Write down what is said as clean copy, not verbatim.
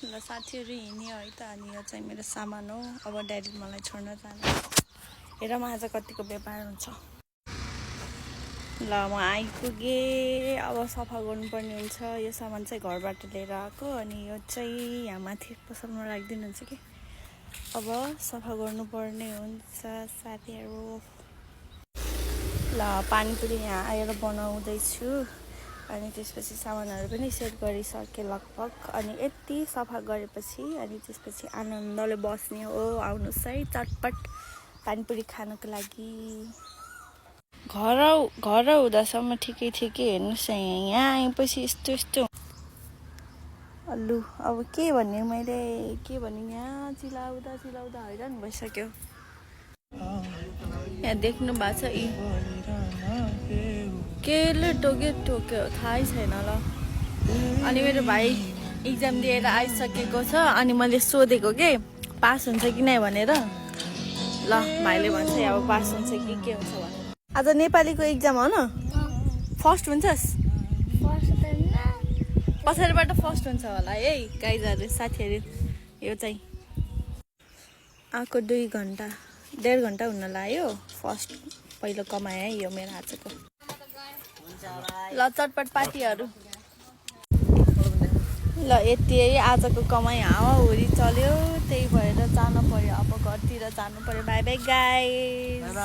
ल साथीहरू हिँड्यो है त अनि यो चाहिँ मेरो सामान हो। अब ड्याडी मलाई छोड्न जानु। हेर म आज कतिको व्यापार हुन्छ। ल म आइपुगेँ। अब सफा गर्नुपर्ने हुन्छ। यो सामान चाहिँ घरबाट लिएर आएको अनि यो चाहिँ यहाँ माथि पसलमा राखिदिनुहुन्छ कि अब सफा गर्नुपर्ने हुन्छ साथीहरू। ल पानीपुरी यहाँ आएर बनाउँदैछु अनि त्यसपछि सामानहरू पनि सेट गरिसकेँ लगभग। अनि यति सफा गरेपछि अनि त्यसपछि आनन्दले बस्ने हो। आउनुहोस् है चटपट पानीपुरी खानको लागि। घर हुँदासम्म ठिकै हेर्नुहोस् यहाँ आएपछि यस्तो लु अब के भन्ने मैले यहाँ चिलाउँदा हैरान भइसक्यो। यहाँ देख्नु भएको छ यी केले टोक्यो थाहै छैन ल। अनि मेरो भाइ इक्जाम दिएर आइसकेको छ अनि मैले सोधेको के पास हुन्छ कि नै भनेर। ल भाइले भन्छ अब पास हुन्छ कि के हुन्छ भनेर। आज नेपालीको इक्जाम हो न? फर्स्ट हुन्छस्? पछाडिबाट फर्स्ट हुन्छ होला है गाइजहरू साथीहरू। यो चाहिँ आएको 1.5 घन्टा हुन लाग्यो। फर्स्ट पहिलो कमाएँ है यो मेरो आजको। ल चटपट पार्टीहरू। ल यति है आजको कमाइ। हावाहुरी चल्यो त्यही भएर जानु पर्यो अब घरतिर जानु पर्यो। By by guys.